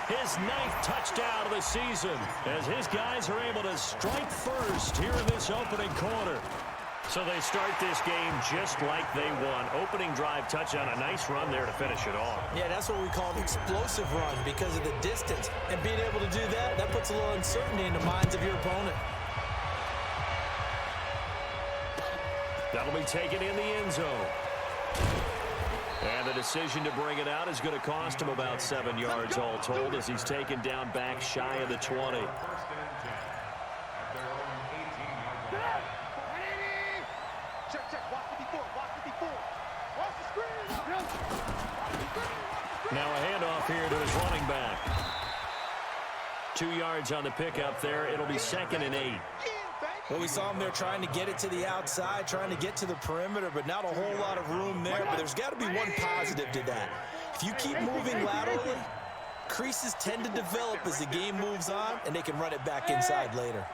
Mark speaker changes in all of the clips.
Speaker 1: His 9th touchdown of the season as his guys are able to strike first here in this opening quarter. So they start this game just like they won. Opening drive touchdown, a nice run there to finish it off.
Speaker 2: Yeah, that's what we call an explosive run because of the distance. And being able to do that, that puts a little uncertainty in the minds of your opponent.
Speaker 1: That'll be taken in the end zone. And the decision to bring it out is going to cost him about 7 yards all told as he's taken down back shy of the 20. Now a handoff here to his running back. 2 yards on the pickup there. It'll be 2nd and 8.
Speaker 2: Well, we saw him there trying to get it to the outside, trying to get to the perimeter, but not a whole lot of room there. But there's got to be one positive to that. If you keep moving laterally, creases tend to develop as the game moves on, and they can run it back inside later.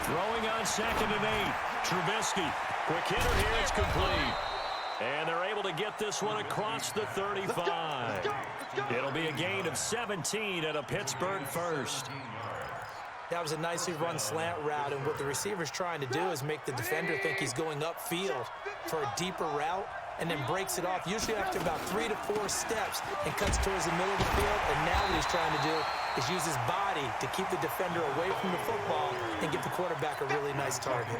Speaker 1: Throwing on 2nd and 8. Trubisky. Quick hitter here. It's complete. And they're able to get this one across the 35. It'll be a gain of 17 at a Pittsburgh first.
Speaker 2: That was a nicely run slant route, and what the receiver's trying to do is make the defender think he's going upfield for a deeper route and then breaks it off, usually after about 3 to 4 steps, and cuts towards the middle of the field. And now what he's trying to do is use his body to keep the defender away from the football and give the quarterback a really nice target.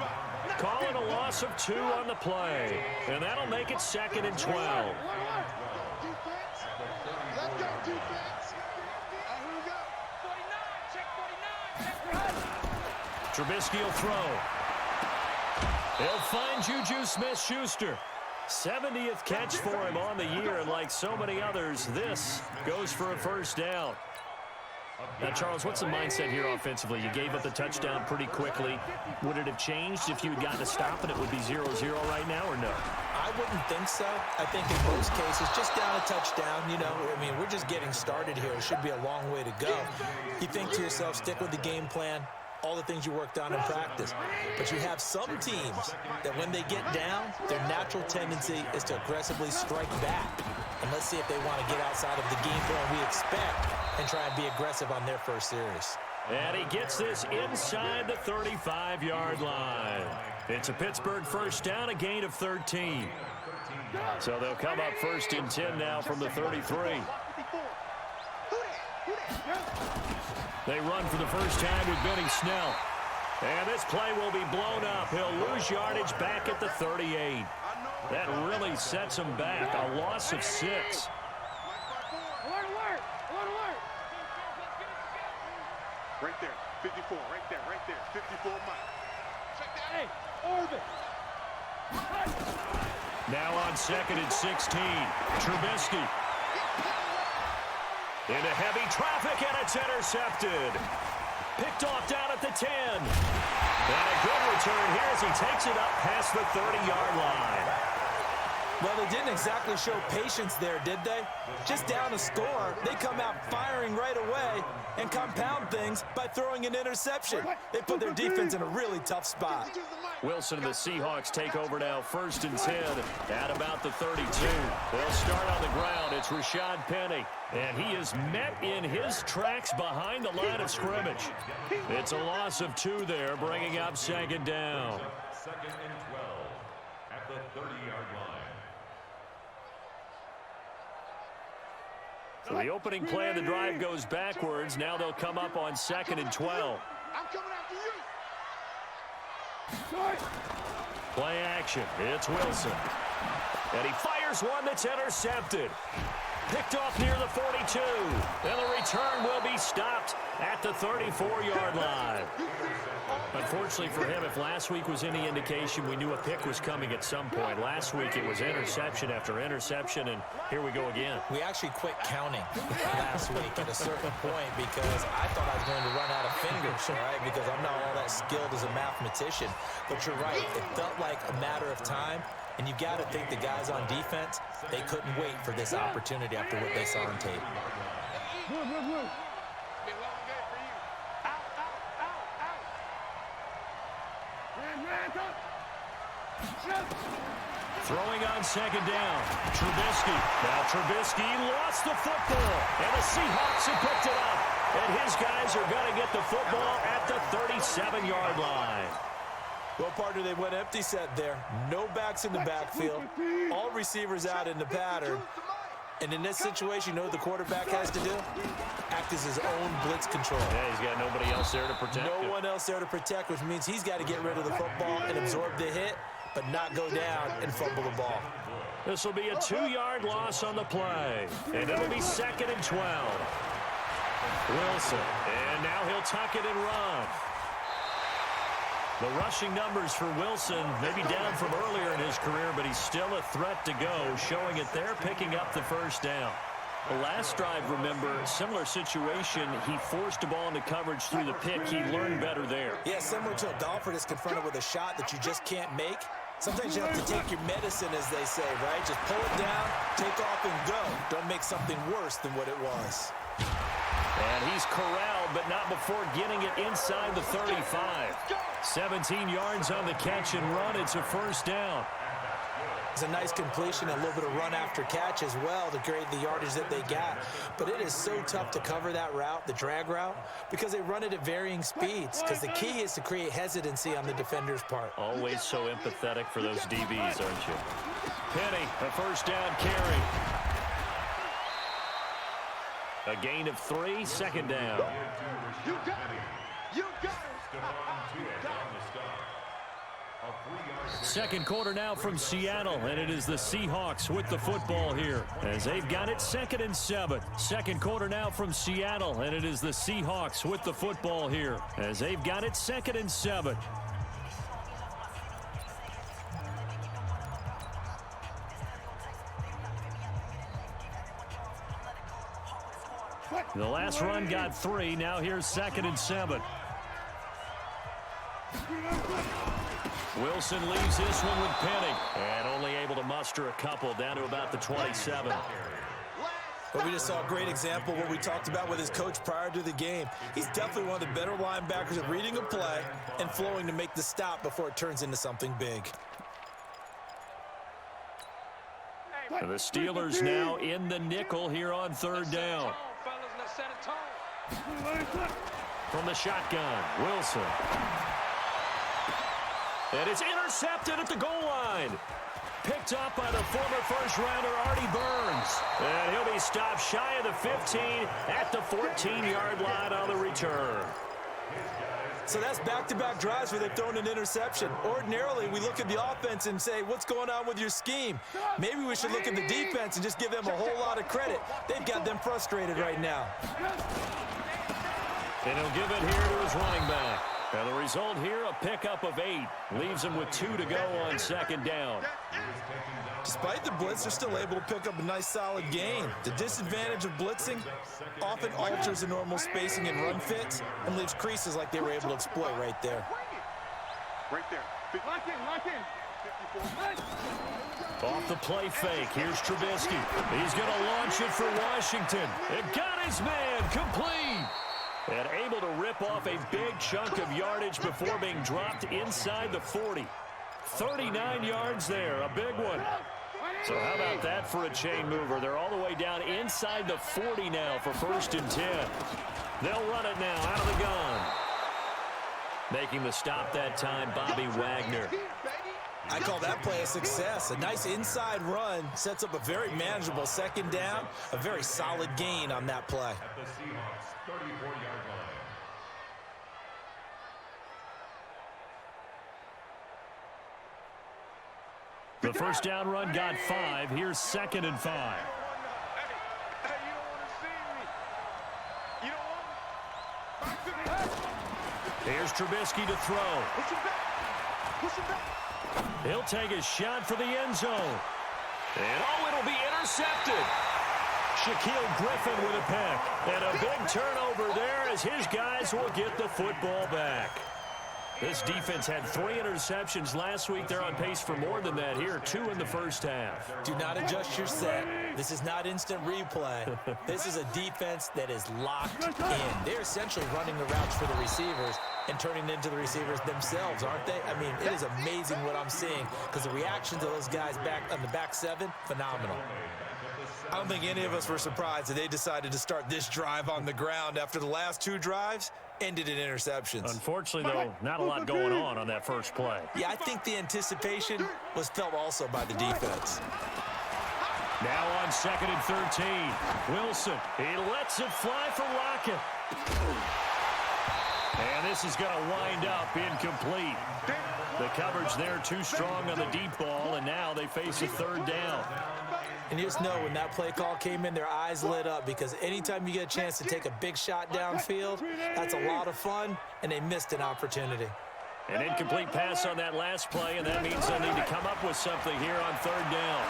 Speaker 1: calling a loss of 2 on the play. And that'll make it 2nd and 12.
Speaker 3: Let's go, defense. Here we go. 49, check 49.
Speaker 1: Trubisky will throw. He'll find Juju Smith-Schuster. 70th catch for him on the year, and like so many others, this goes for a first down. Now, Charles, what's the mindset here offensively? You gave up the touchdown pretty quickly. Would it have changed if you had gotten a stop and it would be 0-0 right now, or no?
Speaker 2: I wouldn't think so. I think in most cases, just down a touchdown, you know, I mean, we're just getting started here. It should be a long way to go. You think to yourself, stick with the game plan, all the things you worked on in practice. But you have some teams that when they get down, their natural tendency is to aggressively strike back. And let's see if they want to get outside of the game plan we expect and try and be aggressive on their first series.
Speaker 1: And he gets this inside the 35-yard line. It's a Pittsburgh first down, a gain of 13. So they'll come up 1st and 10 now from the 33. They run for the first time with Benny Snell. And this play will be blown up. He'll lose yardage back at the 38. That really sets him back. A loss of 6.
Speaker 3: Right there, 54, right there, 54 Mike. Check that. Hey, Orbit.
Speaker 1: Now on 2nd and 16, Trubisky. Into heavy traffic, and it's intercepted. Picked off down at the 10. And a good return here as he takes it up past the 30-yard line.
Speaker 2: Well, they didn't exactly show patience there, did they? Just down a score, they come out firing right away and compound things by throwing an interception. They put their defense in a really tough spot.
Speaker 1: Wilson and the Seahawks take over now, 1st and 10 at about the 32. They'll start on the ground. It's Rashad Penny, and he is met in his tracks behind the line of scrimmage. It's a loss of 2 there, bringing up 2nd down.
Speaker 4: 2nd and 12 at the 30-yard line.
Speaker 1: So the opening play of the drive goes backwards. Now they'll come up on 2nd and 12.
Speaker 3: I'm coming after you.
Speaker 1: Play action. It's Wilson. And he fires one that's intercepted. Picked off near the 42. And the return will be stopped at the 34-yard line. Unfortunately for him, if last week was any indication, we knew a pick was coming at some point. Last week it was interception after interception, and here we go again.
Speaker 2: We actually quit counting last week at a certain point because I thought I was going to run out of fingers, all right, because I'm not all that skilled as a mathematician. But you're right, it felt like a matter of time, and you got to think the guys on defense, they couldn't wait for this opportunity after what they saw on tape.
Speaker 1: Throwing on 2nd down, Trubisky. Now Trubisky lost the football, and the Seahawks have picked it up. And his guys are going to get the football at the 37-yard line.
Speaker 2: Well, partner, they went empty set there. No backs in the backfield. All receivers out in the pattern. And in this situation, you know what the quarterback has to do? Act as his own blitz control.
Speaker 1: Yeah, he's got nobody else there to protect him.
Speaker 2: No one else there to protect, which means he's got to get rid of the football and absorb the hit, but not go down and fumble the ball.
Speaker 1: This will be a 2-yard loss on the play. And it'll be 2nd and 12. Wilson. And now he'll tuck it and run. The rushing numbers for Wilson maybe down from earlier in his career, but he's still a threat to go, showing it there, picking up the first down. The last drive, remember, similar situation. He forced the ball into coverage through the pick. He learned better there.
Speaker 2: Yeah, similar to a golfer that's confronted with a shot that you just can't make. Sometimes you have to take your medicine, as they say, right? Just pull it down, take off, and go. Don't make something worse than what it was.
Speaker 1: And he's corralled, but not before getting it inside the 35. 17 yards on the catch and run. It's a first down.
Speaker 2: It's a nice completion, a little bit of run after catch as well to create the yardage that they got. But it is so tough to cover that route, the drag route, because they run it at varying speeds. Because the key is to create hesitancy on the defender's part.
Speaker 1: Always so empathetic for those DBs, aren't you? Penny, a first down carry. A gain of 3, 2nd down.
Speaker 3: You got it. You got it.
Speaker 1: Second quarter now from Seattle, and it is the Seahawks with the football here as they've got it 2nd and 7. Second quarter now from Seattle, and it is the Seahawks with the football here as they've got it 2nd and 7. The last run got 3. Now here's 2nd and 7. Wilson leaves this one with Penning, and only able to muster a couple down to about the 27.
Speaker 2: But we just saw a great example of what we talked about with his coach prior to the game. He's definitely one of the better linebackers at reading a play and flowing to make the stop before it turns into something big.
Speaker 1: And the Steelers now in the nickel here on 3rd down. From the shotgun, Wilson. And it's intercepted at the goal line. Picked up by the former first-rounder Artie Burns. And he'll be stopped shy of the 15 at the 14-yard line on the return.
Speaker 2: So that's back-to-back drives where they've thrown an interception. Ordinarily, we look at the offense and say, what's going on with your scheme? Maybe we should look at the defense and just give them a whole lot of credit. They've got them frustrated right now.
Speaker 1: And he'll give it here to his running back. And the result here, a pickup of 8. Leaves him with 2 to go on 2nd down.
Speaker 2: Despite the blitz, they're still able to pick up a nice, solid gain. The disadvantage of blitzing often alters the normal spacing and run fits and leaves creases like they were able to exploit right there.
Speaker 3: Right there. Lock in.
Speaker 1: Off the play fake, here's Trubisky. He's going to launch it for Washington. It got his man complete. And able to rip off a big chunk of yardage before being dropped inside the 40. 39 yards there, a big one. So how about that for a chain mover? They're all the way down inside the 40 now for 1st and 10. They'll run it now out of the gun. Making the stop that time, Bobby Wagner.
Speaker 2: I call that play a success. A nice inside run sets up a very manageable 2nd down, a very solid gain on that play.
Speaker 4: At the Seahawks 34-yard line.
Speaker 1: The first down run got 5. Here's 2nd and 5.
Speaker 3: Hey, you don't want to see me. You don't want me.
Speaker 1: Here's Trubisky to throw.
Speaker 3: Push him back. Push him back.
Speaker 1: He'll take a shot for the end zone. And it'll be intercepted. Shaquille Griffin with a pick. And a big turnover there as his guys will get the football back. This defense had 3 interceptions last week. They're on pace for more than that here. 2 in the first half.
Speaker 2: Do not adjust your set. This is not instant replay. This is a defense that is locked in. They're essentially running the routes for the receivers and turning into the receivers themselves, aren't they? I mean, it is amazing what I'm seeing because the reaction to those guys back on the back 7, phenomenal. I don't think any of us were surprised that they decided to start this drive on the ground after the last 2 drives ended in interceptions.
Speaker 1: Unfortunately, though, not a lot going on that first play.
Speaker 2: Yeah, I think the anticipation was felt also by the defense.
Speaker 1: Now on 2nd and 13. Wilson, he lets it fly for Lockett. And this is going to wind up incomplete. The coverage there too strong on the deep ball, and now they face a 3rd down.
Speaker 2: And you just know when that play call came in, their eyes lit up because anytime you get a chance to take a big shot downfield, that's a lot of fun, and they missed an opportunity.
Speaker 1: An incomplete pass on that last play, and that means they'll need to come up with something here on 3rd down.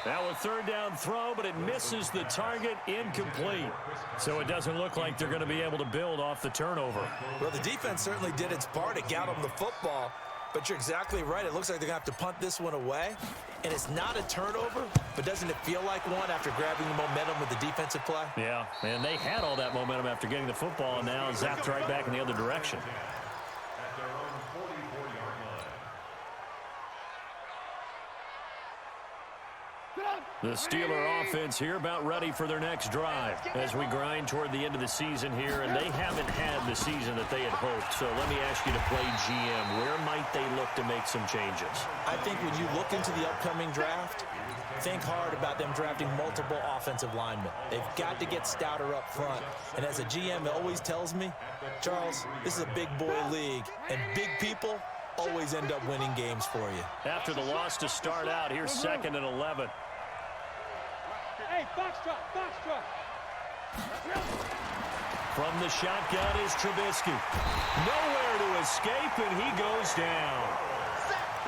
Speaker 1: Now a 3rd down throw, but it misses the target, incomplete. So it doesn't look like they're going to be able to build off the turnover.
Speaker 2: Well, the defense certainly did its part to get them the football, but you're exactly right. It looks like they're going to have to punt this one away, and it's not a turnover, but doesn't it feel like one after grabbing the momentum with the defensive play?
Speaker 1: Yeah, and they had all that momentum after getting the football, and now zapped right back in the other direction.
Speaker 4: At their own 44-yard line.
Speaker 1: The Steeler offense here about ready for their next drive as we grind toward the end of the season here, and they haven't had the season that they had hoped. So let me ask you to play GM. Where might they look to make some changes?
Speaker 2: I think when you look into the upcoming draft, think hard about them drafting multiple offensive linemen. They've got to get stouter up front. And as a GM, it always tells me, Charles, this is a big boy league, and big people always end up winning games for you.
Speaker 1: After the loss to start out, here's 2nd and 11.
Speaker 3: Hey, box truck, box truck.
Speaker 1: From the shotgun is Trubisky. Nowhere to escape, and he goes down.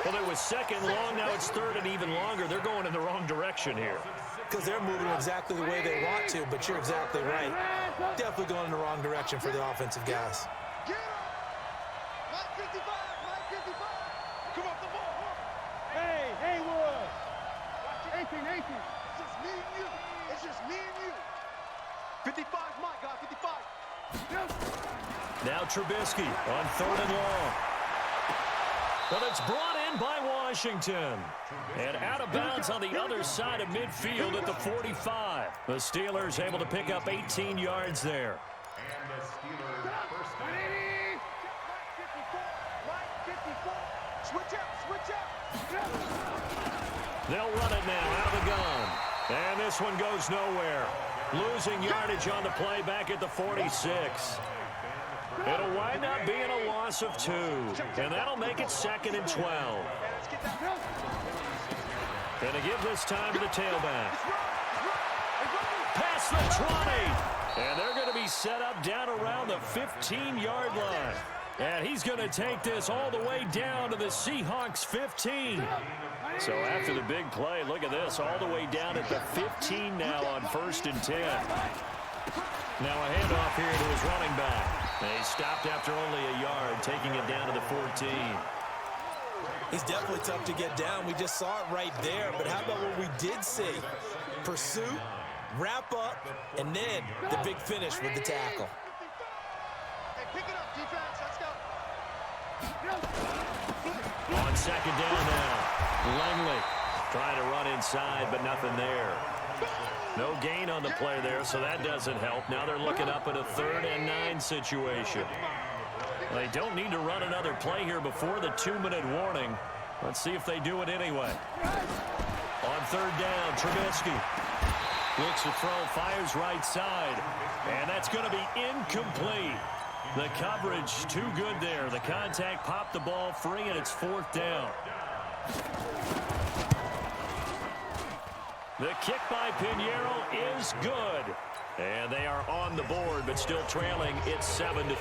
Speaker 1: Well, it was 2nd long, now it's 3rd and even longer. They're going in the wrong direction here.
Speaker 2: Because they're moving exactly the way they want to, but you're exactly right. Definitely going in the wrong direction for the offensive guys.
Speaker 3: Get up. Line 55, line 55. Come off the ball. Hey, Haywood. 18. It's just me and you. It's just me and you. 55, my guy, 55.
Speaker 1: Now Trubisky on 3rd and long. But it's brought in by Washington. And out of bounds on the other side of midfield at the 45. The Steelers able to pick up 18 yards there.
Speaker 4: And the Steelers first down.
Speaker 3: Switch out.
Speaker 1: They'll run it now out of the gun. And this one goes nowhere. Losing yardage on the play back at the 46. It'll wind up being a loss of 2. And that'll make it 2nd and 12. Going to give this time to the tailback. Past the 20. And they're going to be set up down around the 15-yard line. And he's going to take this all the way down to the Seahawks 15. So after the big play, look at this, all the way down at the 15 now on 1st and 10. Now a handoff here to his running back. He stopped after only a yard, taking it down to the 14.
Speaker 2: He's definitely tough to get down. We just saw it right there. But how about what we did see? Pursuit, wrap up, and then the big finish with the tackle.
Speaker 3: Hey, pick it up, defense. Let's go.
Speaker 1: On 2nd down now, Langley trying to run inside, but nothing there. No gain on the play there, so that doesn't help. Now they're looking up at a 3rd and 9 situation. They don't need to run another play here before the 2-minute warning. Let's see if they do it anyway. On 3rd down, Trubisky looks to throw, fires right side, and that's going to be incomplete. The coverage too good there. The contact popped the ball free, and it's 4th down. The kick by Pinheiro is good. And they are on the board, but still trailing. It's 7-3.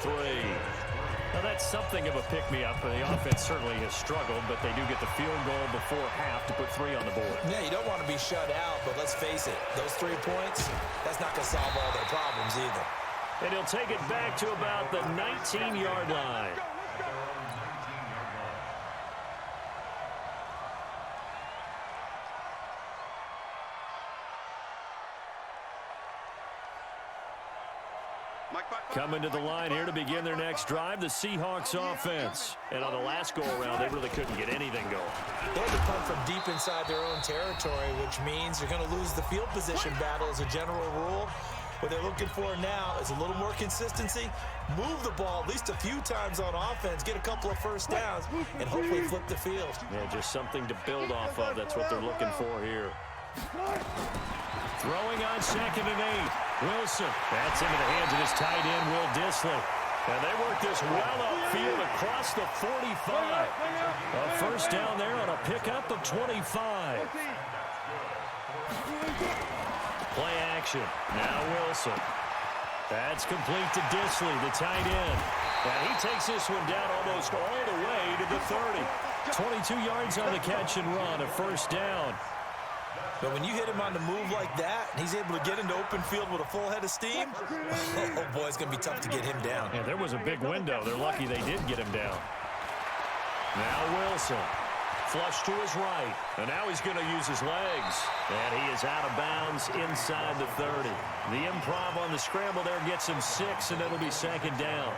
Speaker 1: Now, that's something of a pick-me-up. The offense certainly has struggled, but they do get the field goal before half to put 3 on the board.
Speaker 2: Yeah, you don't want to be shut out, but let's face it, those 3 points, that's not going to solve all their problems either.
Speaker 1: And he'll take it back to about the 19-yard line. Coming to the line here to begin their next drive, the Seahawks offense. And on the last go-around, they really couldn't get anything going.
Speaker 2: They had to come from deep inside their own territory, which means you're going to lose the field position battle as a general rule. What they're looking for now is a little more consistency, move the ball at least a few times on offense, get a couple of first downs, and hopefully flip the field.
Speaker 1: Yeah, just something to build off of. That's what they're looking for here. Throwing on 2nd and 8. Wilson. That's into the hands of his tight end, Will Dissly. And they work this well upfield across the 45. A first down there on a pickup of 25. Play action. Now Wilson. That's complete to Dissly, the tight end. And he takes this one down almost all the way to the 30. 22 yards on the catch and run, a first down.
Speaker 2: But when you hit him on the move like that, and he's able to get into open field with a full head of steam, oh boy, it's going to be tough to get him down.
Speaker 1: Yeah, there was a big window. They're lucky they did get him down. Now Wilson. Flush to his right. And now he's going to use his legs. And he is out of bounds inside the 30. The improv on the scramble there gets him 6, and it'll be 2nd down.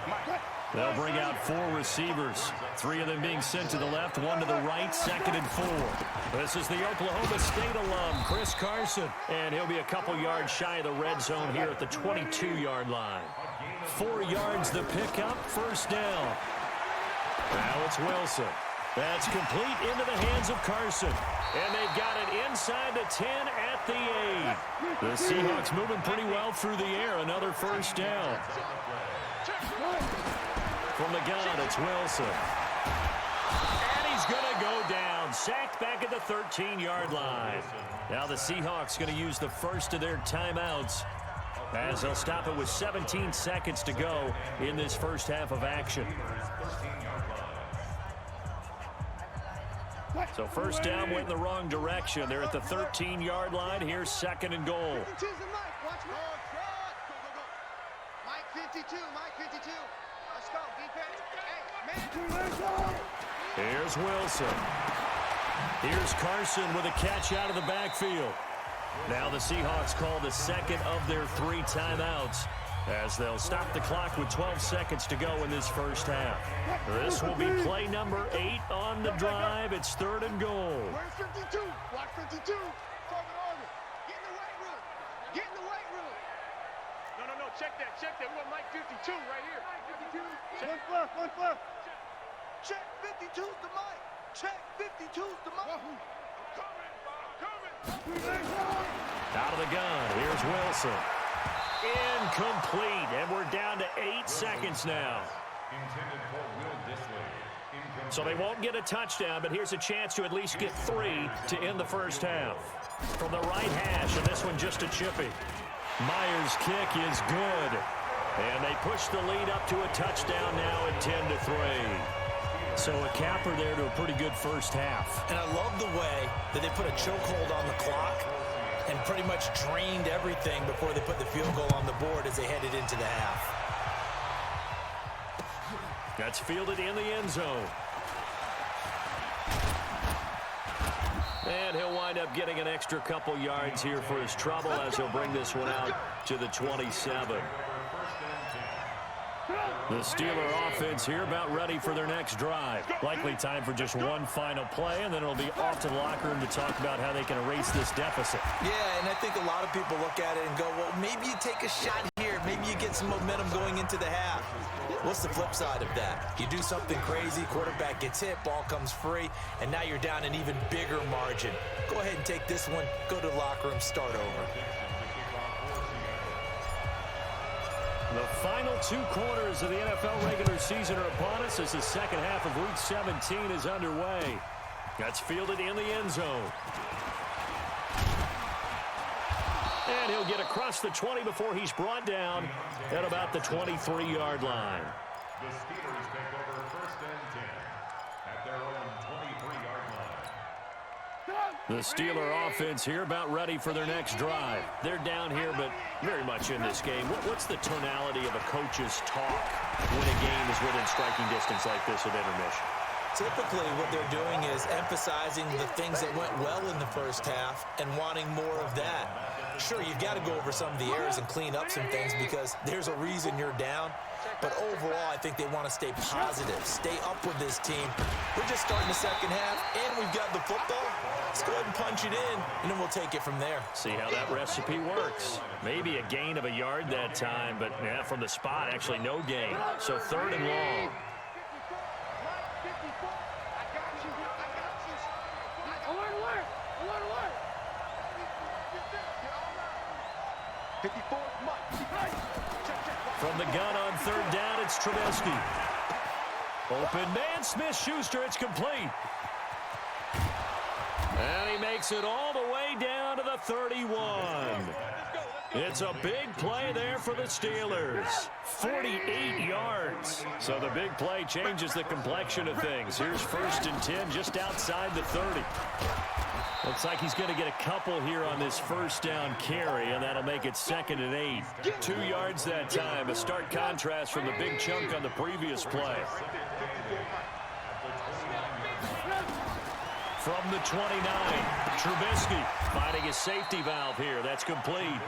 Speaker 1: They'll bring out 4 receivers, 3 of them being sent to the left, 1 to the right, 2nd and 4. This is the Oklahoma State alum, Chris Carson, and he'll be a couple yards shy of the red zone here at the 22-yard line. 4 yards the pickup, first down. Now it's Wilson. That's complete into the hands of Carson. And they've got it inside the 10 at the 8. The Seahawks moving pretty well through the air. Another first down. From the gun, it's Wilson. And he's going to go down. Sacked back at the 13-yard line. Now the Seahawks going to use the first of their timeouts as they'll stop it with 17 seconds to go in this first half of action. So first down went in the wrong direction. They're at the 13-yard line. Here's 2nd and goal.
Speaker 3: Mike 52, Mike 52. Let's go, defense. Hey, man.
Speaker 1: Here's Wilson. Here's Carson with a catch out of the backfield. Now the Seahawks call the second of their 3 timeouts as they'll stop the clock with 12 seconds to go in this first half. This will be play number 8 on the drive. It's 3rd and goal.
Speaker 3: Where's 52? Block 52. Target Army. Get in the weight room. Get in the weight room. No. Check that. We want Mike 52 right here. Mike 52. One fluff. Check 52's the Mike. Check 52's the Mike. Coming.
Speaker 1: Out of the gun. Here's Wilson. Incomplete, and we're down to 8 seconds now. So they won't get a touchdown, but here's a chance to at least get 3 to end the first half. From the right hash, and this one just a chippy. Myers' kick is good, and they push the lead up to a touchdown now at 10-3. So a capper there to a pretty good first half.
Speaker 2: And I love the way that they put a chokehold on the clock and pretty much drained everything before they put the field goal on the board as they headed into the half.
Speaker 1: That's fielded in the end zone. And he'll wind up getting an extra couple yards here for his trouble as he'll bring this one out to the 27. The Steeler offense here about ready for their next drive. Likely time for just one final play, and then it'll be off to the locker room to talk about how they can erase this deficit.
Speaker 2: Yeah, and I think a lot of people look at it and go, well, maybe you take a shot here. Maybe you get some momentum going into the half. What's the flip side of that? You do something crazy, quarterback gets hit, ball comes free, and now you're down an even bigger margin. Go ahead and take this one, go to the locker room, start over.
Speaker 1: The final 2 quarters of the NFL regular season are upon us as the second half of Week 17 is underway. That's fielded in the end zone. And he'll get across the 20 before he's brought down at about the 23-yard line.
Speaker 4: The Steelers take over 1st and 10 at their own 23-yard line.
Speaker 1: The Steeler offense here about ready for their next drive. They're down here, but very much in this game. What's the tonality of a coach's talk when a game is within striking distance like this at intermission?
Speaker 2: Typically, what they're doing is emphasizing the things that went well in the first half and wanting more of that. Sure, you've got to go over some of the errors and clean up some things because there's a reason you're down. But overall, I think they want to stay positive, stay up with this team. We're just starting the second half, and we've got the football. Let's go ahead and punch it in, and then we'll take it from there.
Speaker 1: See how that recipe works. Maybe a gain of a yard that time, but yeah, from the spot, actually no gain. So 3rd and long.
Speaker 3: 54, Mike.
Speaker 1: From the gun on 3rd down, it's Trubisky. Open man, Smith-Schuster, it's complete. And he makes it all the way down to the 31. It's a big play there for the Steelers. 48 yards. So the big play changes the complexion of things. Here's 1st and 10 just outside the 30. Looks like he's going to get a couple here on this first down carry, and that'll make it 2nd and 8. 2 yards that time, a stark contrast from the big chunk on the previous play. From the 29, Trubisky finding his safety valve here. That's complete.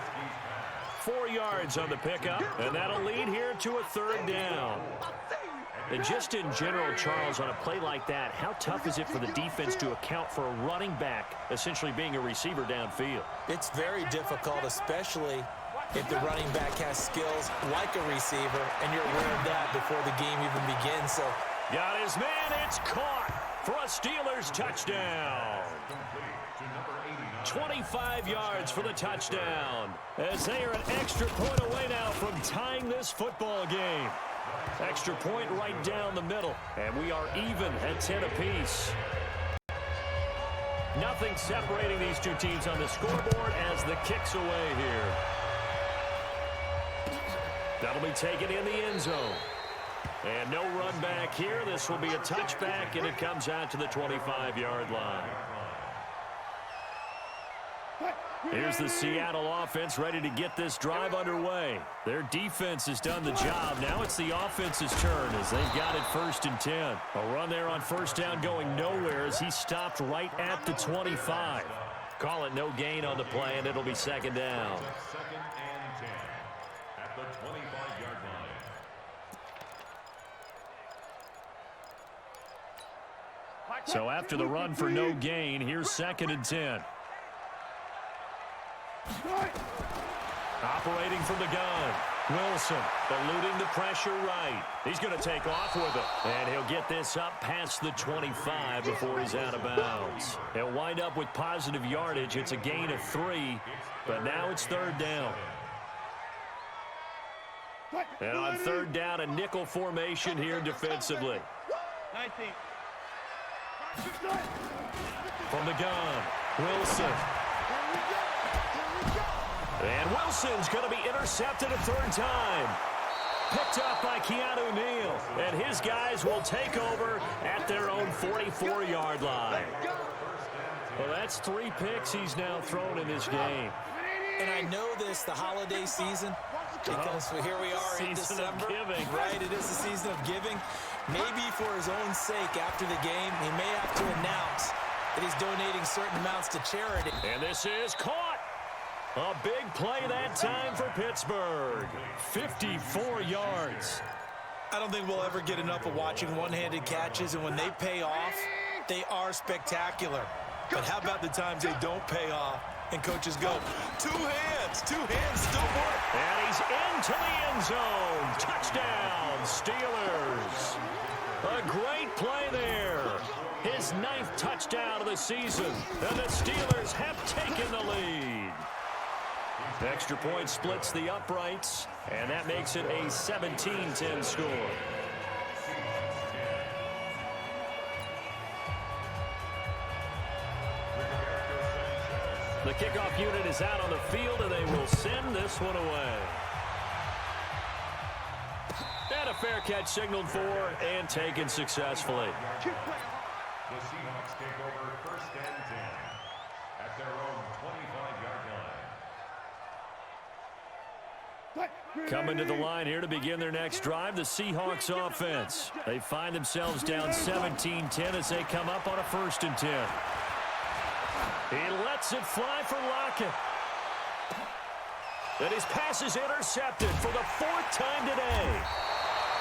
Speaker 1: 4 yards on the pickup, and that'll lead here to a 3rd down. And just in general, Charles, on a play like that, how tough is it for the defense to account for a running back essentially being a receiver downfield?
Speaker 2: It's very difficult, especially if the running back has skills like a receiver, and you're aware of that before the game even begins. So,
Speaker 1: got his man, it's caught for a Steelers touchdown. 25 yards for the touchdown, as they are an extra point away now from tying this football game. Extra point right down the middle, and we are even at 10 apiece. Nothing separating these two teams on the scoreboard as the kick's away here. That'll be taken in the end zone. And no run back here. This will be a touchback, and it comes out to the 25-yard line. Here's the Seattle offense ready to get this drive underway. Their defense has done the job. Now it's the offense's turn as they've got it 1st and 10. A run there on first down going nowhere as he stopped right at the 25. Call it no gain on the play, and it'll be 2nd down.
Speaker 4: 2nd and 10 at the 25-yard line.
Speaker 1: So after the run for no gain, here's 2nd and 10. Operating from the gun, Wilson eluding the pressure right. He's going to take off with it, and he'll get this up past the 25 before he's out of bounds. He'll wind up with positive yardage. It's a gain of 3, but now it's 3rd down. And on 3rd down, a nickel formation here defensively.
Speaker 3: 19.
Speaker 1: From the gun, Wilson. And Wilson's going to be intercepted a 3rd time. Picked up by Keanu Neal. And his guys will take over at their own 44-yard line. Well, that's 3 picks he's now thrown in this game.
Speaker 2: and I know this, the holiday season, because here we are in December.
Speaker 1: Season of giving.
Speaker 2: Right, it is the season of giving. Maybe for his own sake after the game, he may have to announce that he's donating certain amounts to charity.
Speaker 1: And this is caught. A big play that time for Pittsburgh. 54 yards.
Speaker 2: I don't think we'll ever get enough of watching one-handed catches, and when they pay off, they are spectacular. But how about the times they don't pay off and coaches go, two hands still work.
Speaker 1: And he's into the end zone. Touchdown, Steelers. A great play there. His 9th touchdown of the season, and the Steelers have taken the lead. Extra point splits the uprights, and that makes it a 17-10 score. The kickoff unit is out on the field, and they will send this one away. And a fair catch signaled for and taken successfully.
Speaker 4: The Seahawks take over 1st and 10 at their own 25-yard line.
Speaker 1: Coming to the line here to begin their next drive, the Seahawks offense. They find themselves down 17-10 as they come up on a 1st and 10. He lets it fly for Lockett. And his pass is intercepted for the 4th time today.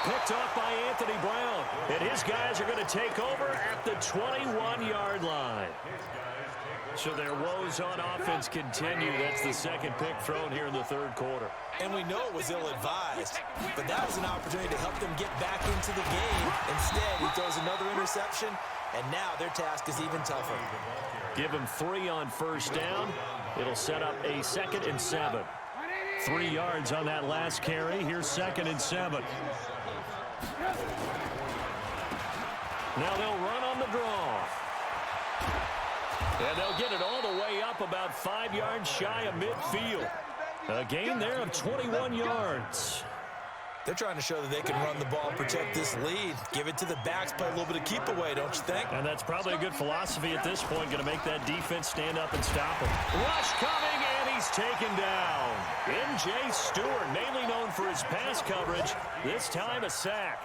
Speaker 1: Picked off by Anthony Brown. And his guys are going to take over at the 21-yard line. So their woes on offense continue. That's the 2nd pick thrown here in the 3rd quarter.
Speaker 2: And we know it was ill-advised, but that was an opportunity to help them get back into the game. Instead, he throws another interception, and now their task is even tougher.
Speaker 1: Give him 3 on 1st down. It'll set up a 2nd and 7. 3 yards on that last carry. Here's 2nd and 7. Now they'll run on the draw. And they'll get it all the way up about 5 yards shy of midfield. A gain there of 21 yards.
Speaker 2: They're trying to show that they can run the ball and protect this lead. Give it to the backs, play a little bit of keep away, don't you think?
Speaker 1: And that's probably a good philosophy at this point, going to make that defense stand up and stop him. Rush coming, and he's taken down. M.J. Stewart, mainly known for his pass coverage, this time a sack.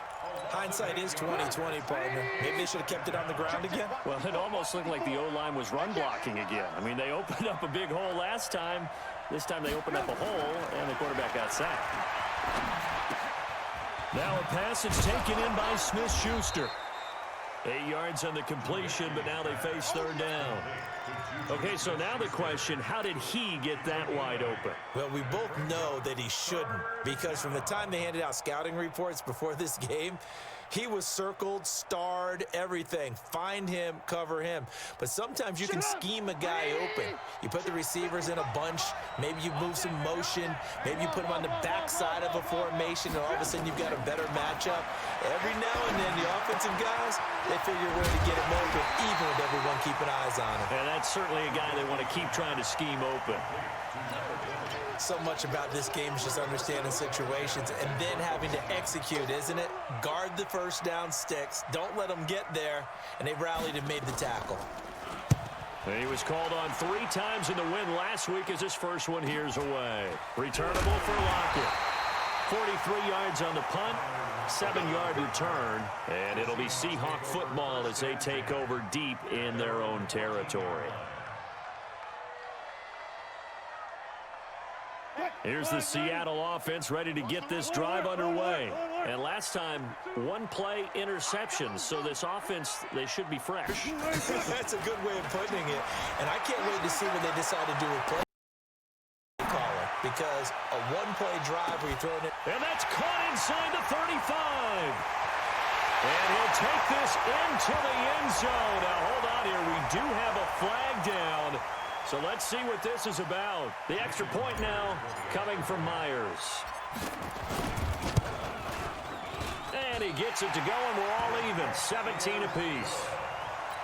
Speaker 2: Hindsight is 20/20, partner. Maybe they should have kept it on the ground again.
Speaker 1: Well, it almost looked like the O-line was run blocking again. I mean, they opened up a big hole last time. This time they opened up a hole, and the quarterback got sacked. Now a pass is taken in by Smith-Schuster. 8 yards on the completion, but now they face third down. Okay, so now the question, how did he get that wide open?
Speaker 2: Well, we both know that he shouldn't, because from the time they handed out scouting reports before this game, he was circled, starred, everything. Find him, cover him. But sometimes you can scheme a guy open. You put the receivers in a bunch. Maybe you move some motion. Maybe you put them on the backside of a formation, and all of a sudden you've got a better matchup. Every now and then, the offensive guys, they figure a way to get him open, even with everyone keeping eyes on him.
Speaker 1: And that's certainly a guy they want to keep trying to scheme open.
Speaker 2: So much about this game is just understanding situations and then having to execute, isn't it? Guard the first down sticks. Don't let them get there. And they rallied and made the tackle.
Speaker 1: He was called on 3 times in the win last week as his first one here's away. Returnable for Lockett. 43 yards on the punt, 7-yard return, and it'll be Seahawk football as they take over deep in their own territory. Here's the Seattle offense ready to get this drive underway. And last time, 1-play interception. So this offense, they should be fresh.
Speaker 2: That's a good way of putting it. And I can't wait to see what they decide to do with play caller. Because a 1-play drive where you're throwing it.
Speaker 1: And that's caught inside the 35. And he'll take this into the end zone. Now, hold on here. We do have a flag down. So let's see what this is about. The extra point now coming from Myers. And he gets it to go, and we're all even. 17 apiece.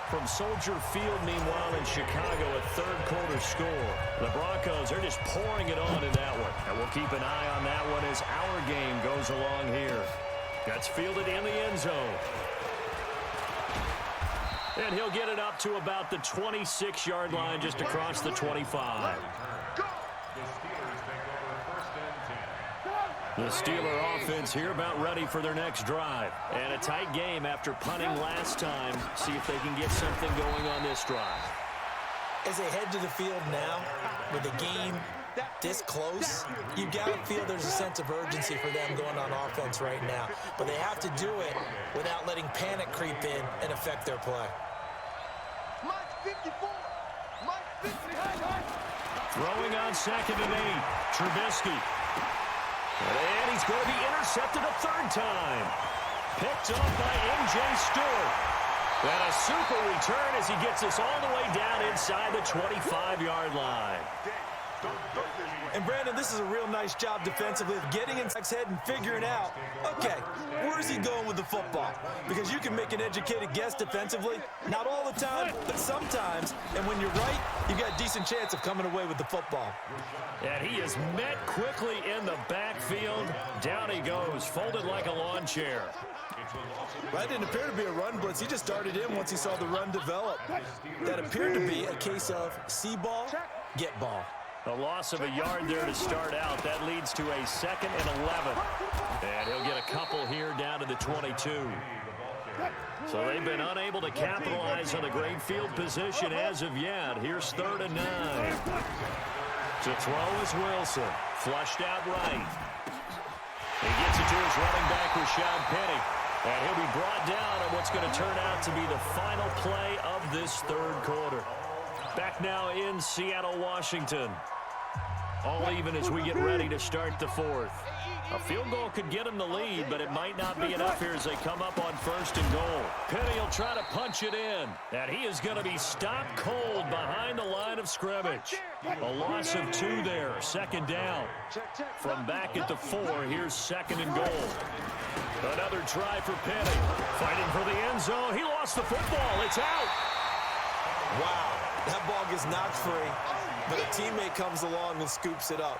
Speaker 1: From Soldier Field, meanwhile, in Chicago, a third-quarter score. The Broncos are just pouring it on in that one. And we'll keep an eye on that one as our game goes along here. That's fielded in the end zone. And he'll get it up to about the 26-yard line just across the 25. The Steeler offense here about ready for their next drive. And a tight game after punting last time. See if they can get something going on this drive.
Speaker 2: As they head to the field now, with the game this close, you got to feel there's a sense of urgency for them going on offense right now. But they have to do it without letting panic creep in and affect their play.
Speaker 1: Throwing on 2nd and 8. Trubisky. And he's going to be intercepted a third time. Picked up by M.J. Stewart. And a super return as he gets us all the way down inside the 25-yard line.
Speaker 2: And, Brandon, this is a real nice job defensively of getting inside his head and figuring out, okay, where's he going with the football? Because you can make an educated guess defensively. Not all the time, but sometimes. And when you're right, you've got a decent chance of coming away with the football.
Speaker 1: And he is met quickly in the backfield. Down he goes, folded like a lawn chair.
Speaker 2: That didn't appear to be a run blitz. He just darted in once he saw the run develop. That appeared to be a case of see ball, get ball.
Speaker 1: A loss of a yard there to start out. That leads to a 2nd and 11. And he'll get a couple here down to the 22. So they've been unable to capitalize on the great field position as of yet. Here's 3rd and 9. To throw is Wilson. Flushed out right. He gets it to his running back, Rashad Penny. And he'll be brought down on what's going to turn out to be the final play of this third quarter. Back now in Seattle, Washington. All even as we get ready to start the fourth. A field goal could get him the lead, but it might not be enough here as they come up on 1st and goal. Penny will try to punch it in, and he is going to be stopped cold behind the line of scrimmage. A loss of 2 there, 2nd down. From back at the 4, here's 2nd and goal. Another try for Penny. Fighting for the end zone. He lost the football. It's out.
Speaker 2: Wow, that ball gets knocked free, but a teammate comes along and scoops it up.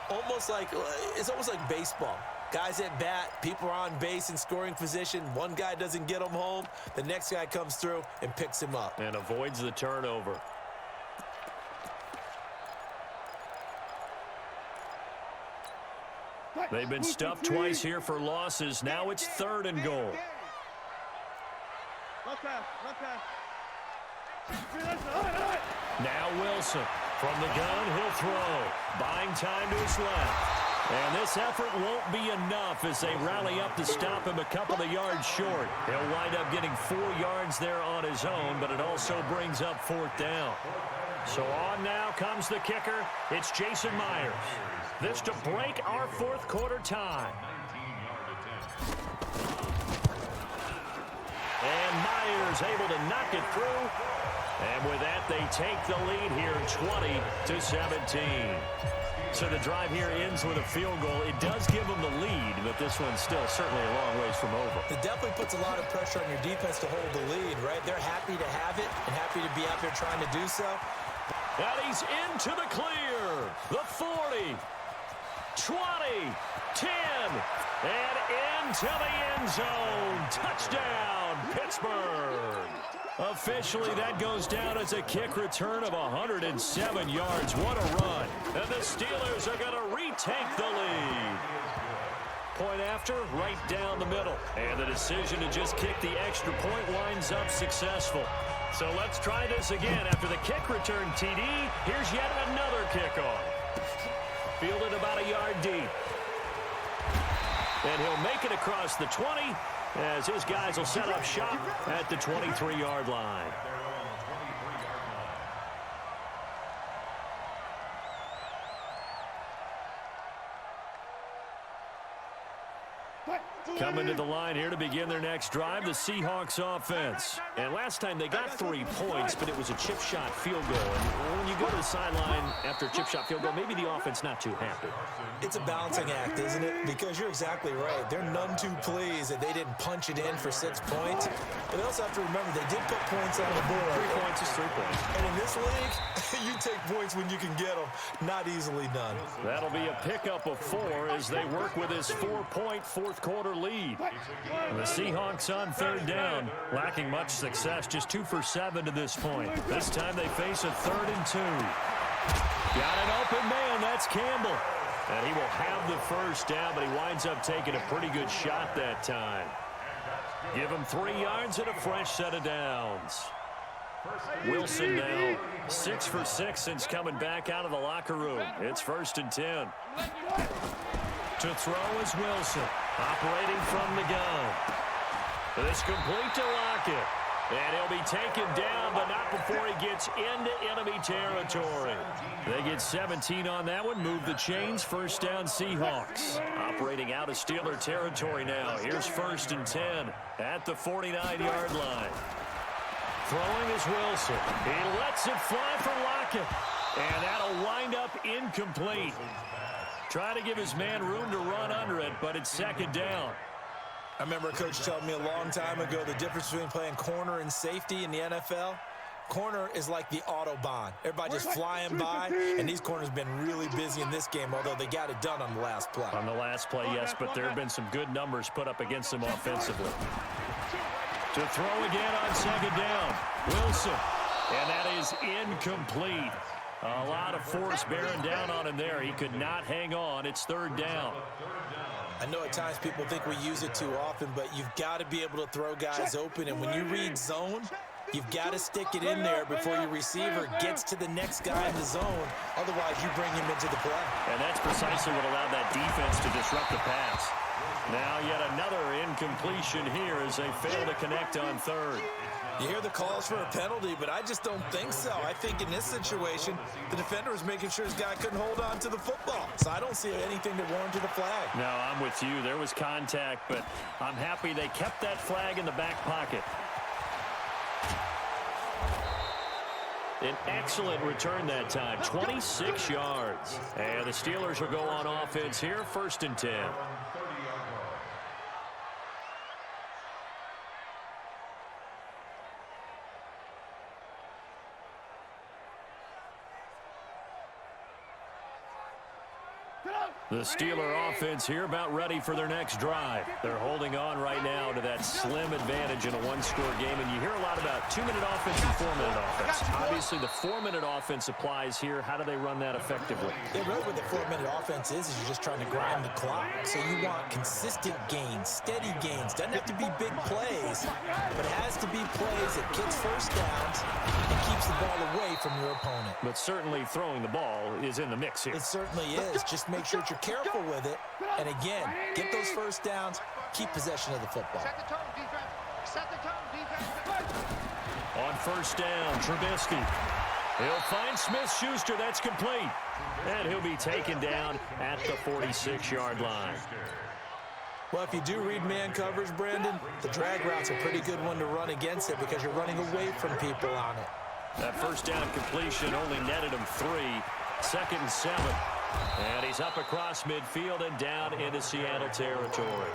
Speaker 2: It's almost like baseball. Guys at bat, people are on base in scoring position. One guy doesn't get him home. The next guy comes through and picks him up.
Speaker 1: And avoids the turnover. They've been stuffed twice here for losses. Now it's 3rd and goal. Now Wilson. From the gun, he'll throw. Buying time to his left. And this effort won't be enough as they rally up to stop him a couple of yards short. He'll wind up getting 4 yards there on his own, but it also brings up 4th down. So on now comes the kicker. It's Jason Myers. This to break our 4th quarter tie. And Myers able to knock it through. And with that, they take the lead here 20-17. So the drive here ends with a field goal. It does give them the lead, but this one's still certainly a long ways from over.
Speaker 2: It definitely puts a lot of pressure on your defense to hold the lead, right? They're happy to have it and happy to be out there trying to do so.
Speaker 1: And he's into the clear. The 40, 20, 10, and into the end zone. Touchdown, Pittsburgh. Officially, that goes down as a kick return of 107 yards. What a run. And the Steelers are going to retake the lead. Point after, right down the middle. And the decision to just kick the extra point winds up successful. So let's try this again. After the kick return TD, here's yet another kickoff. Fielded about a yard deep. And he'll make it across the 20 as his guys will set up shop at the 23-yard line. Coming to the line here to begin their next drive, the Seahawks offense. And last time they got 3 points, but it was a chip shot field goal. And when you go to the sideline after a chip shot field goal, maybe the offense not too happy.
Speaker 2: It's a balancing act, isn't it? Because you're exactly right. They're none too pleased that they didn't punch it in for 6 points. But they also have to remember they did put points on the board.
Speaker 1: 3 points is 3 points.
Speaker 2: And in this league, you take points when you can get them. Not easily done.
Speaker 1: That'll be a pickup of 4 as they work with this 4-point 4th quarter lead. The Seahawks on 3rd down, lacking much success, just 2 for 7 to this point. This time they face a 3rd and 2. Got an open man, that's Campbell. And he will have the 1st down, but he winds up taking a pretty good shot that time. Give him 3 yards and a fresh set of downs. Wilson now 6 for 6 since coming back out of the locker room. It's 1st and 10. To throw is Wilson, operating from the gun. This complete to Lockett. And he'll be taken down, but not before he gets into enemy territory. They get 17 on that one, move the chains, 1st down Seahawks. Operating out of Steeler territory now. Here's 1st and 10 at the 49-yard line. Throwing is Wilson. He lets it fly for Lockett. And that'll wind up incomplete. Trying to give his man room to run under it, but it's 2nd down.
Speaker 2: I remember a coach telling me a long time ago the difference between playing corner and safety in the NFL. Corner is like the Autobahn. Everybody just flying by, and these corners have been really busy in this game, although they got it done on the last play.
Speaker 1: On the last play, yes, but there have been some good numbers put up against them offensively. To throw again on 2nd down, Wilson. And that is incomplete. A lot of force bearing down on him there. He could not hang on. It's 3rd down.
Speaker 2: I know at times people think we use it too often, but you've got to be able to throw guys open. And when you read zone, you've got to stick it in there before your receiver gets to the next guy in the zone. Otherwise, you bring him into the play.
Speaker 1: And that's precisely what allowed that defense to disrupt the pass. Now yet another incompletion here as they fail to connect on 3rd.
Speaker 2: You hear the calls for a penalty, but I just don't think so. I think in this situation, the defender was making sure his guy couldn't hold on to the football. So I don't see anything that warranted a flag.
Speaker 1: No, I'm with you. There was contact, but I'm happy they kept that flag in the back pocket. An excellent return that time, 26 yards. And the Steelers will go on offense here, 1st and 10. The Steeler offense here about ready for their next drive. They're holding on right now to that slim advantage in a 1-score game. And you hear a lot about 2-minute offense and 4-minute offense. Obviously, the 4-minute offense applies here. How do they run that effectively?
Speaker 2: Yeah, really what the 4-minute offense is you're just trying to grind the clock. So you want consistent gains, steady gains. Doesn't have to be big plays, but it has to be plays that gets 1st downs and keeps the ball away from your opponent.
Speaker 1: But certainly throwing the ball is in the mix here.
Speaker 2: It certainly is. Just just make sure that you're careful with it. And again, get those first downs, keep possession of the football.
Speaker 3: Set the tone, defense. Set the tone, defense.
Speaker 1: On first down, Trubisky. He'll find Smith-Schuster. That's complete. And he'll be taken down at the 46-yard line.
Speaker 2: Well, if you do read man coverage, Brandon, the drag route's a pretty good one to run against it because you're running away from people on it.
Speaker 1: That first down completion only netted him 3. 2nd and 7. And he's up across midfield and down into Seattle territory.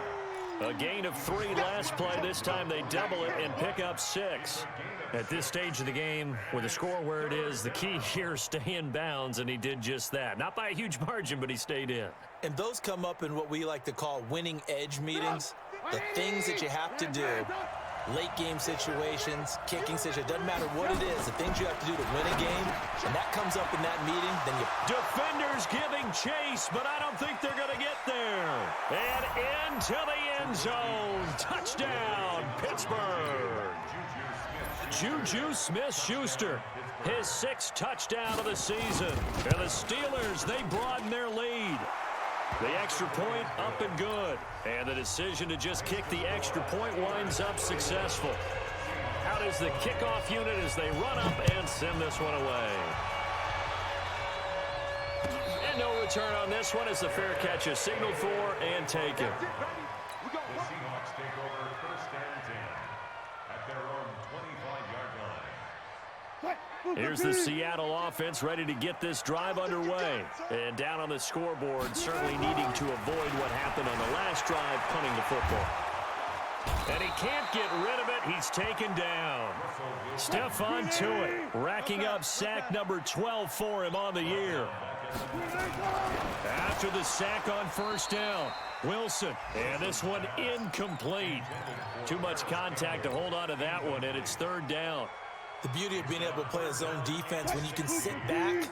Speaker 1: A gain of 3 last play. This time they double it and pick up 6. At this stage of the game, with the score where it is, the key here is stay in bounds, and he did just that. Not by a huge margin, but he stayed in.
Speaker 2: And those come up in what we like to call winning edge meetings. The things that you have to do, late game situations, kicking situations, doesn't matter what it is, the things you have to do to win a game, and that comes up in that meeting, then you...
Speaker 1: Defenders giving chase, but I don't think they're going to get there. And into the end zone. Touchdown, Pittsburgh. Juju Smith-Schuster, his 6th touchdown of the season. And the Steelers, they broaden their lead. The extra point up and good. And the decision to just kick the extra point winds up successful. Out is the kickoff unit as they run up and send this one away. And no return on this one as the fair catch is signaled for and taken.
Speaker 4: The Seahawks take over first and 10 at their own 25-yard line.
Speaker 1: Here's the Seattle offense ready to get this drive underway. And down on the scoreboard, certainly needing to avoid what happened on the last drive, punting the football. And he can't get rid of it. He's taken down. Stephon Tuitt racking up sack number 12 for him on the year. After the sack on first down, Wilson. And this one incomplete. Too much contact to hold on to that one, and it's 3rd down.
Speaker 2: The beauty of being able to play a zone defense when you can sit back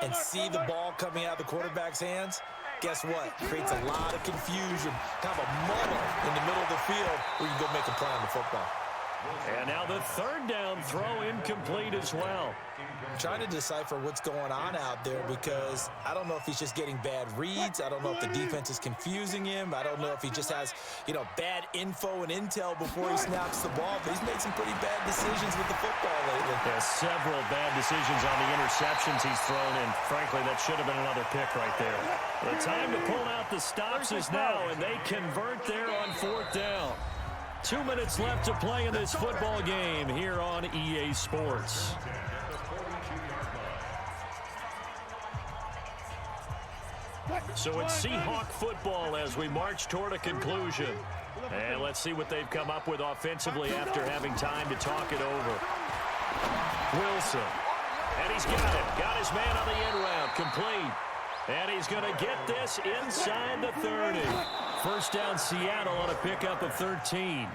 Speaker 2: and see the ball coming out of the quarterback's hands, guess what? It creates a lot of confusion, kind of a muddle in the middle of the field where you can go make a play on the football.
Speaker 1: And now the 3rd down throw incomplete as well.
Speaker 2: I'm trying to decipher what's going on out there because I don't know if he's just getting bad reads. I don't know if the defense is confusing him. I don't know if he just has, bad info and intel before he snaps the ball. But he's made some pretty bad decisions with the football lately.
Speaker 1: There's several bad decisions on the interceptions he's thrown, and frankly, that should have been another pick right there. The time to pull out the stops is now, and they convert there on 4th down. 2 minutes left to play in this football game here on EA Sports. So it's Seahawk football as we march toward a conclusion. And let's see what they've come up with offensively after having time to talk it over. Wilson. And he's got it. Got his man on the end route. Complete. And he's going to get this inside the 30. First down Seattle on a pickup of 13.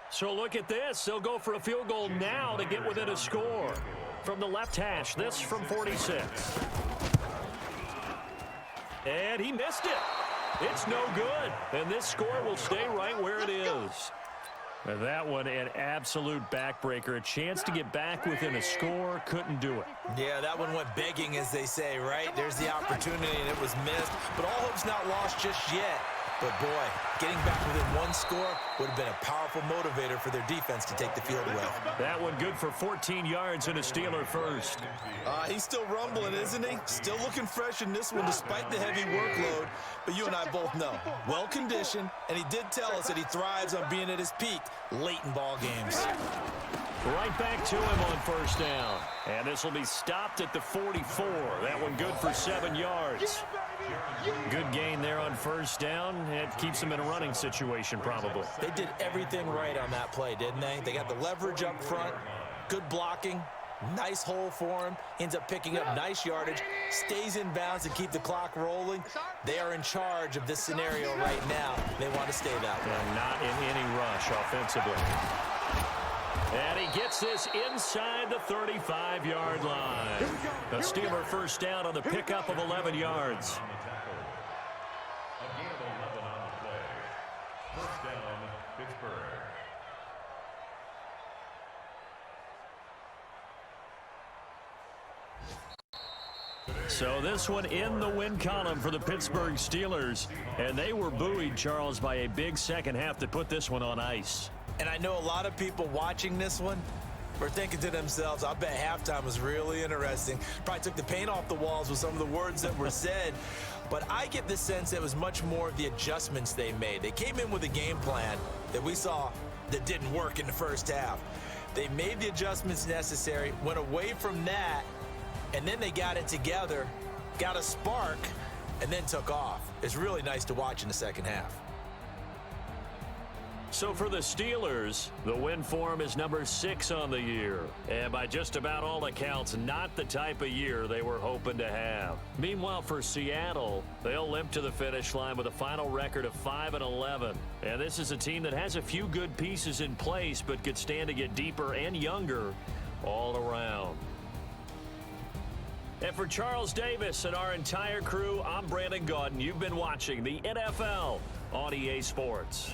Speaker 1: So look at this. They'll go for a field goal now to get within a score. From the left hash, this from 46. And he missed it. It's no good. And this score will stay right where it is. And that one, an absolute backbreaker. A chance to get back within a score. Couldn't do it.
Speaker 2: Yeah, that one went begging, as they say, right? There's the opportunity, and it was missed. But all hope's not lost just yet. But, boy, getting back within one score would have been a powerful motivator for their defense to take the field away.
Speaker 1: That one good for 14 yards and a Steeler first.
Speaker 2: He's still rumbling, isn't he? Still looking fresh in this one despite the heavy workload. But you and I both know, well-conditioned, and he did tell us that he thrives on being at his peak late in ball games.
Speaker 1: Right back to him on first down. And this will be stopped at the 44. That one good for 7 yards. Good gain there on first down. It keeps them in a running situation probably.
Speaker 2: They did everything right on that play, didn't they? They got the leverage up front, good blocking, nice hole for him, ends up picking up nice yardage, stays in bounds to keep the clock rolling. They are in charge of this scenario right now. They want to stay that way.
Speaker 1: And not in any rush offensively. And he gets this inside the 35-yard line. A Steeler first down on the pickup of 11 yards.
Speaker 4: A gain of 11 on First down, Pittsburgh.
Speaker 1: So this one in the win column for the Pittsburgh Steelers. And they were buoyed, Charles, by a big second half to put this one on ice.
Speaker 2: And I know a lot of people watching this one were thinking to themselves, I bet halftime was really interesting. Probably took the paint off the walls with some of the words that were said. But I get the sense it was much more of the adjustments they made. They came in with a game plan that we saw that didn't work in the first half. They made the adjustments necessary, went away from that, and then they got it together, got a spark, and then took off. It's really nice to watch in the second half.
Speaker 1: So for the Steelers, the win form is number 6 on the year. And by just about all accounts, not the type of year they were hoping to have. Meanwhile, for Seattle, they'll limp to the finish line with a final record of 5-11. And this is a team that has a few good pieces in place, but could stand to get deeper and younger all around. And for Charles Davis and our entire crew, I'm Brandon Gaudin. You've been watching the NFL on EA Sports.